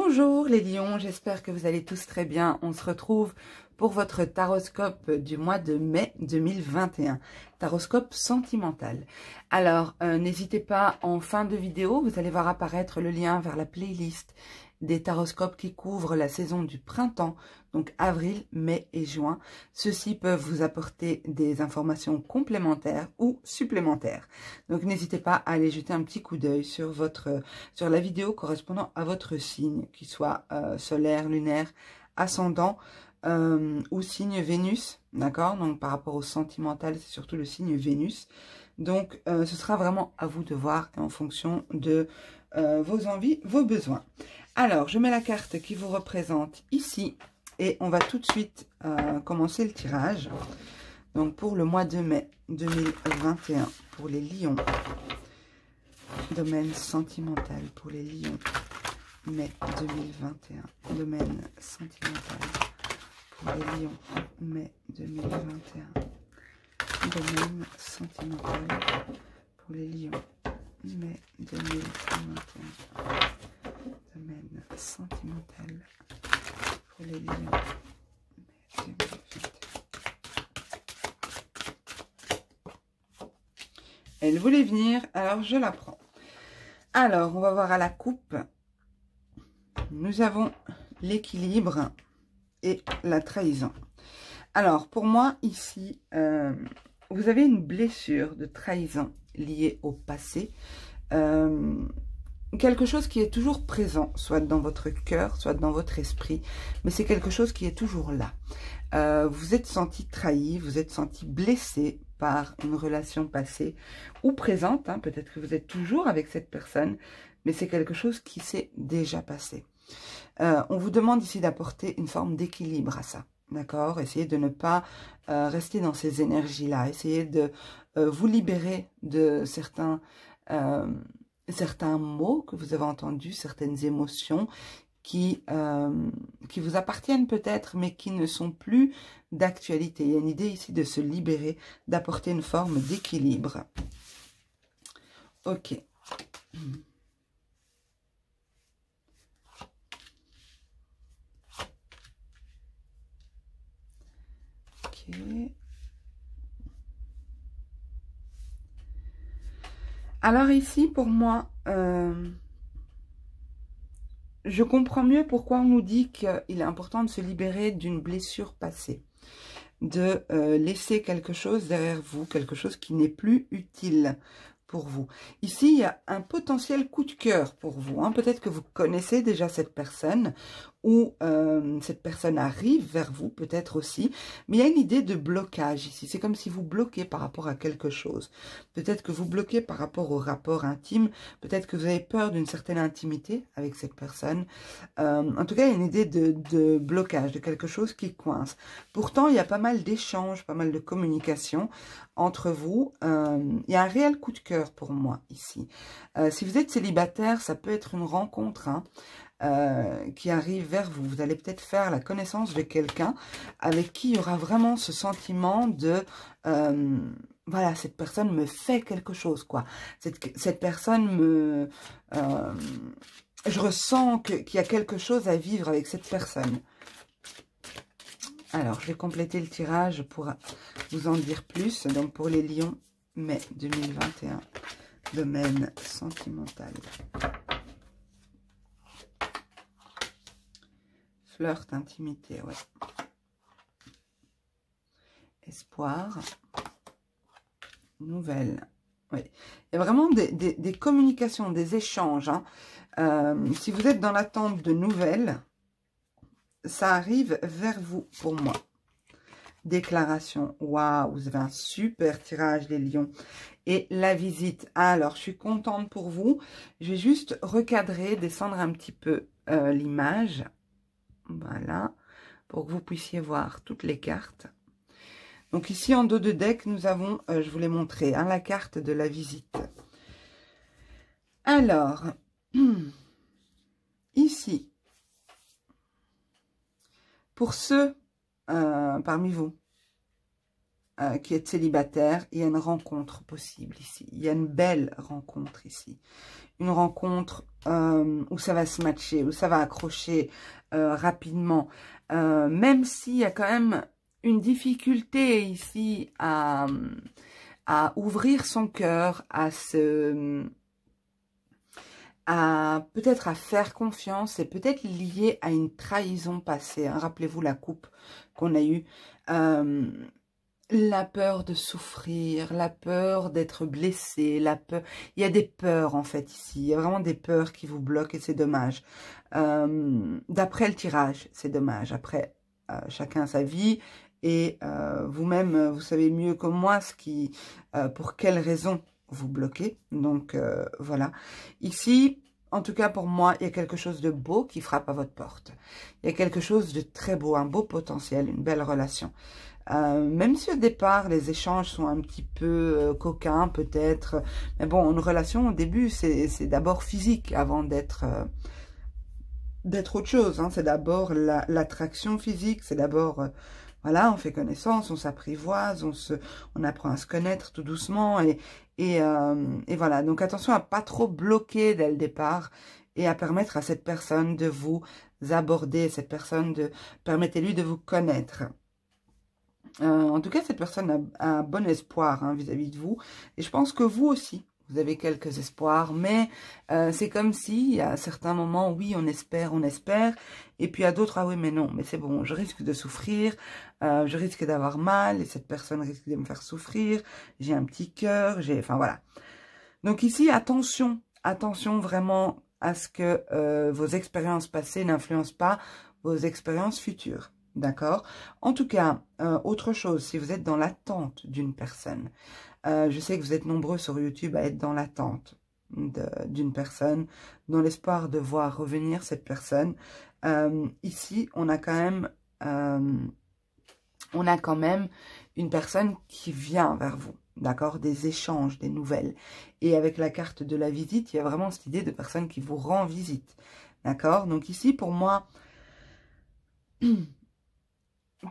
Bonjour les lions, j'espère que vous allez tous très bien. On se retrouve pour votre taroscope du mois de mai 2021. Taroscope sentimental. Alors, n'hésitez pas, en fin de vidéo, vous allez voir apparaître le lien vers la playlist des taroscopes qui couvrent la saison du printemps, donc avril, mai et juin. Ceux-ci peuvent vous apporter des informations complémentaires ou supplémentaires. Donc n'hésitez pas à aller jeter un petit coup d'œil sur la vidéo correspondant à votre signe, qu'il soit solaire, lunaire, ascendant ou signe Vénus, d'accord? Donc par rapport au sentimental, c'est surtout le signe Vénus. Donc ce sera vraiment à vous de voir en fonction de vos envies, vos besoins. Alors, je mets la carte qui vous représente ici et on va tout de suite commencer le tirage. Donc, pour le mois de mai 2021, pour les lions, domaine sentimental pour les lions, mai 2021, domaine sentimental pour les lions, mai 2021, domaine sentimental pour les lions, mai 2021. Domaine sentimental pour les lions. Elle voulait venir, alors je la prends. Alors, on va voir à la coupe. Nous avons l'équilibre et la trahison. Alors, pour moi, ici, vous avez une blessure de trahison liée au passé. Quelque chose qui est toujours présent, soit dans votre cœur, soit dans votre esprit, mais c'est quelque chose qui est toujours là. Vous êtes senti trahi, vous êtes senti blessé par une relation passée ou présente, hein, peut-être que vous êtes toujours avec cette personne, mais c'est quelque chose qui s'est déjà passé. On vous demande ici d'apporter une forme d'équilibre à ça, d'accord? Essayez de ne pas rester dans ces énergies-là, essayez de vous libérer de certains mots que vous avez entendus, certaines émotions qui vous appartiennent peut-être, mais qui ne sont plus d'actualité. Il y a une idée ici de se libérer, d'apporter une forme d'équilibre. Ok. Ok. Alors ici, pour moi, je comprends mieux pourquoi on nous dit qu'il est important de se libérer d'une blessure passée, de laisser quelque chose derrière vous, quelque chose qui n'est plus utile pour vous. Ici, il y a un potentiel coup de cœur pour vous, hein. Peut-être que vous connaissez déjà cette personne ou cette personne arrive vers vous, peut-être aussi. Mais il y a une idée de blocage ici. C'est comme si vous bloquez par rapport à quelque chose. Peut-être que vous bloquez par rapport au rapport intime. Peut-être que vous avez peur d'une certaine intimité avec cette personne. En tout cas, il y a une idée de blocage, de quelque chose qui coince. Pourtant, il y a pas mal d'échanges, pas mal de communication entre vous. Il y a un réel coup de cœur pour moi ici. Si vous êtes célibataire, ça peut être une rencontre, hein, qui arrive vers vous. Vous allez peut-être faire la connaissance de quelqu'un avec qui il y aura vraiment ce sentiment de voilà, cette personne me fait quelque chose, quoi. Cette personne me... je ressens qu'il y a quelque chose à vivre avec cette personne. Alors, je vais compléter le tirage pour vous en dire plus. Donc, pour les lions, mai 2021, domaine sentimental. Flirt, intimité, ouais. Espoir. Nouvelle. Oui. Il y a vraiment des communications, des échanges, hein. Si vous êtes dans l'attente de nouvelles, ça arrive vers vous, pour moi. Déclaration. Waouh, vous avez un super tirage, les lions. Et la visite. Alors, je suis contente pour vous. Je vais juste recadrer, descendre un petit peu l'image. Voilà, pour que vous puissiez voir toutes les cartes. Donc ici, en dos de deck, nous avons, je vous l'ai montré, hein, la carte de la visite. Alors, ici, pour ceux parmi vous qui êtes célibataire, il y a une rencontre possible ici. Il y a une belle rencontre ici. Une rencontre où ça va se matcher, où ça va accrocher rapidement. Même s'il y a quand même une difficulté ici à ouvrir son cœur, peut-être à faire confiance, et peut-être lié à une trahison passée. Hein. Rappelez-vous la coupe qu'on a eue. La peur de souffrir, la peur d'être blessé, la peur... Il y a des peurs en fait ici. Il y a vraiment des peurs qui vous bloquent et c'est dommage. D'après le tirage, c'est dommage. Après, chacun sa vie. Et vous-même, vous savez mieux que moi pour quelles raisons vous bloquez. Donc, voilà. Ici, en tout cas pour moi, il y a quelque chose de beau qui frappe à votre porte. Il y a quelque chose de très beau, un beau potentiel, une belle relation. Même si au départ, les échanges sont un petit peu coquins, peut-être. Mais bon, une relation, au début, c'est d'abord physique avant d'être autre chose. Hein. C'est d'abord l'attraction physique, c'est d'abord... voilà, on fait connaissance, on s'apprivoise, on apprend à se connaître tout doucement. Et voilà, donc attention à pas trop bloquer dès le départ et à permettre à cette personne de vous aborder, permettez-lui de vous connaître. En tout cas, cette personne a un bon espoir hein, vis-à-vis de vous. Et je pense que vous aussi, vous avez quelques espoirs. Mais c'est comme si, à certains moments, oui, on espère. Et puis à d'autres, ah oui, mais non, mais c'est bon, je risque de souffrir. Je risque d'avoir mal. Et cette personne risque de me faire souffrir. J'ai un petit cœur. Enfin, voilà. Donc ici, attention. Attention vraiment à ce que vos expériences passées n'influencent pas vos expériences futures. D'accord? En tout cas, autre chose, si vous êtes dans l'attente d'une personne, je sais que vous êtes nombreux sur YouTube à être dans l'attente d'une personne, dans l'espoir de voir revenir cette personne. Ici, on a quand même une personne qui vient vers vous. D'accord? Des échanges, des nouvelles. Et avec la carte de la visite, il y a vraiment cette idée de personne qui vous rend visite. D'accord? Donc ici, pour moi...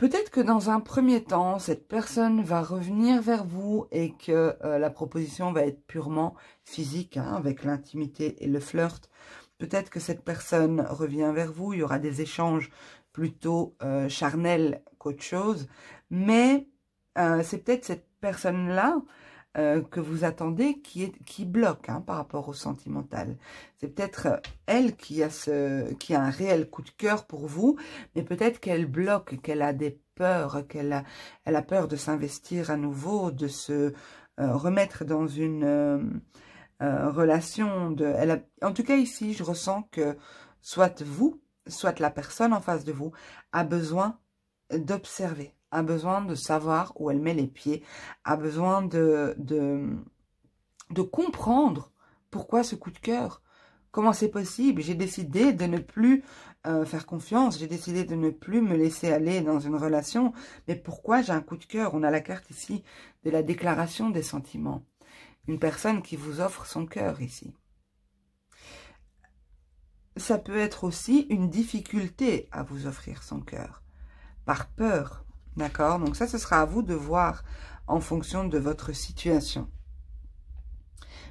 Peut-être que dans un premier temps, cette personne va revenir vers vous et que la proposition va être purement physique, hein, avec l'intimité et le flirt. Peut-être que cette personne revient vers vous, il y aura des échanges plutôt charnels qu'autre chose. Mais c'est peut-être cette personne-là que vous attendez qui bloque hein, par rapport au sentimental. C'est peut-être elle qui a un réel coup de cœur pour vous, mais peut-être qu'elle bloque, qu'elle a des peurs, elle a peur de s'investir à nouveau, de se remettre dans une relation. En tout cas ici, je ressens que soit vous, soit la personne en face de vous a besoin d'observer, a besoin de savoir où elle met les pieds, a besoin de comprendre pourquoi ce coup de cœur, comment c'est possible. J'ai décidé de ne plus faire confiance, j'ai décidé de ne plus me laisser aller dans une relation, mais pourquoi j'ai un coup de cœur? On a la carte ici de la déclaration des sentiments. Une personne qui vous offre son cœur ici. Ça peut être aussi une difficulté à vous offrir son cœur, par peur. D'accord? Donc ça, ce sera à vous de voir en fonction de votre situation.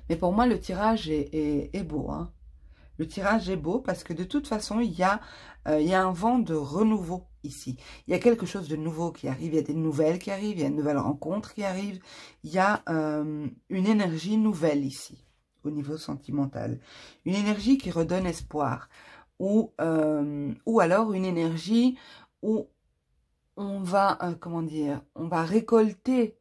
Mais pour moi, le tirage est beau. Hein? Le tirage est beau parce que de toute façon, il y a un vent de renouveau ici. Il y a quelque chose de nouveau qui arrive, il y a des nouvelles qui arrivent, il y a une nouvelle rencontre qui arrive. Il y a une énergie nouvelle ici, au niveau sentimental. Une énergie qui redonne espoir. Ou alors une énergie où on va, comment dire, on va récolter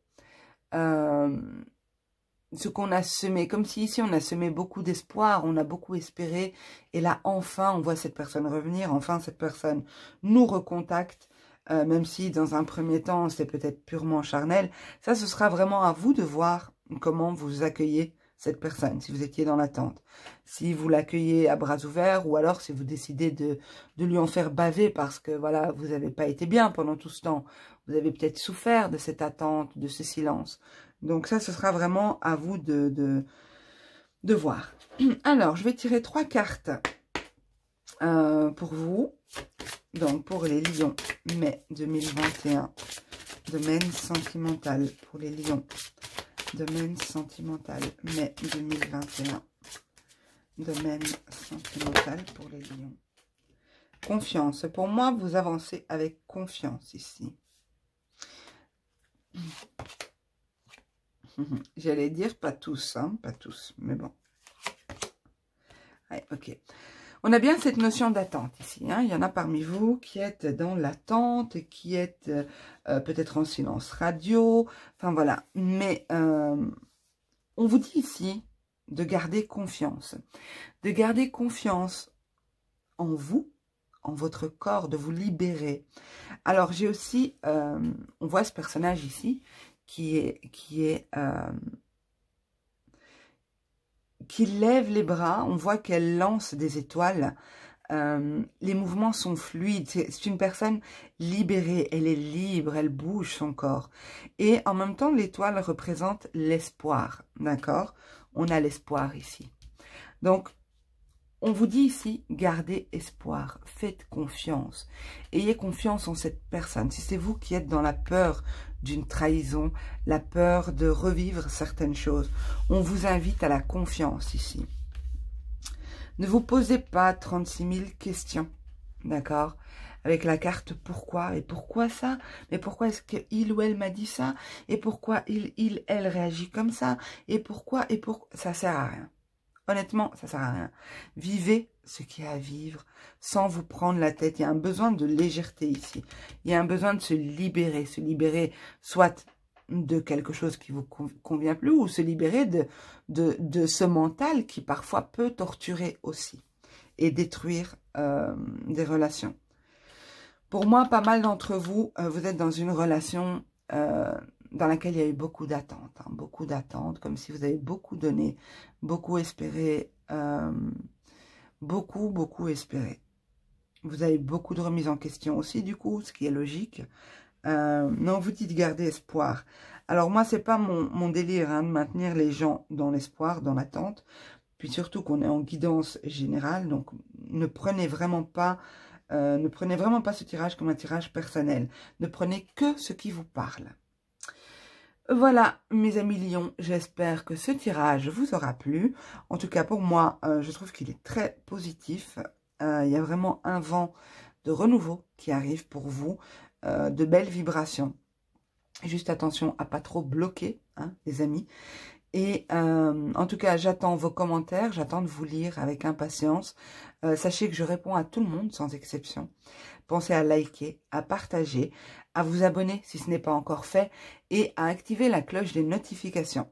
ce qu'on a semé. Comme si ici, on a semé beaucoup d'espoir, on a beaucoup espéré. Et là, enfin, on voit cette personne revenir. Enfin, cette personne nous recontacte. Même si, dans un premier temps, c'est peut-être purement charnel. Ça, ce sera vraiment à vous de voir comment vous accueillez cette personne, si vous étiez dans l'attente. Si vous l'accueillez à bras ouverts, ou alors si vous décidez de lui en faire baver parce que, voilà, vous n'avez pas été bien pendant tout ce temps. Vous avez peut-être souffert de cette attente, de ce silence. Donc ça, ce sera vraiment à vous de voir. Alors, je vais tirer 3 cartes pour vous. Donc, pour les lions, mai 2021, Domaine sentimental pour les lions. Domaine sentimental, mai 2021. Domaine sentimental pour les lions. Confiance. Pour moi, vous avancez avec confiance ici. J'allais dire pas tous, hein, pas tous, mais bon. Ouais, ok. On a bien cette notion d'attente ici. Hein. Il y en a parmi vous qui êtes dans l'attente, qui êtes peut-être en silence radio. Enfin voilà. Mais on vous dit ici de garder confiance. De garder confiance en vous, en votre corps, de vous libérer. Alors j'ai aussi, on voit ce personnage ici qui lève les bras, on voit qu'elle lance des étoiles, les mouvements sont fluides, c'est une personne libérée, elle est libre, elle bouge son corps. Et en même temps, l'étoile représente l'espoir, d'accord? On a l'espoir ici. Donc, on vous dit ici, gardez espoir, faites confiance, ayez confiance en cette personne. Si c'est vous qui êtes dans la peur d'une trahison, la peur de revivre certaines choses, on vous invite à la confiance ici. Ne vous posez pas 36 000 questions, d'accord? Avec la carte pourquoi, et pourquoi ça? Mais pourquoi est-ce qu'il ou elle m'a dit ça? Et pourquoi elle réagit comme ça? Et pourquoi, ça sert à rien. Honnêtement, ça sert à rien. Vivez ce qu'il y a à vivre sans vous prendre la tête. Il y a un besoin de légèreté ici. Il y a un besoin de se libérer soit de quelque chose qui vous convient plus ou se libérer de ce mental qui parfois peut torturer aussi et détruire des relations. Pour moi, pas mal d'entre vous, vous êtes dans une relation dans laquelle il y a eu beaucoup d'attentes. Hein, beaucoup d'attentes, comme si vous avez beaucoup donné, beaucoup espéré, beaucoup espéré. Vous avez beaucoup de remises en question aussi, du coup, ce qui est logique. Non, vous dites garder espoir. Alors moi, c'est pas mon délire hein, de maintenir les gens dans l'espoir, dans l'attente. Puis surtout qu'on est en guidance générale, donc ne prenez vraiment pas ce tirage comme un tirage personnel. Ne prenez que ce qui vous parle. Voilà, mes amis lions, j'espère que ce tirage vous aura plu. En tout cas, pour moi, je trouve qu'il est très positif. Il y a vraiment un vent de renouveau qui arrive pour vous, de belles vibrations. Juste attention à pas trop bloquer, hein, les amis. Et en tout cas, j'attends vos commentaires, j'attends de vous lire avec impatience. Sachez que je réponds à tout le monde, sans exception. Pensez à liker, à partager, à vous abonner si ce n'est pas encore fait et à activer la cloche des notifications.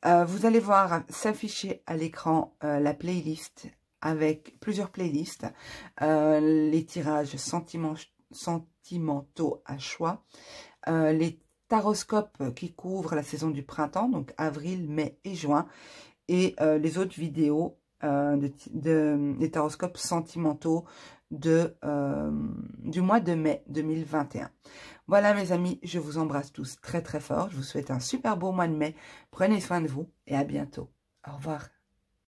Vous allez voir s'afficher à l'écran la playlist avec plusieurs playlists, les tirages sentimentaux à choix, les taroscopes qui couvrent la saison du printemps, donc avril, mai et juin, et les autres vidéos des taroscopes sentimentaux du mois de mai 2021. Voilà mes amis, je vous embrasse tous très très fort. Je vous souhaite un super beau mois de mai. Prenez soin de vous et à bientôt. Au revoir.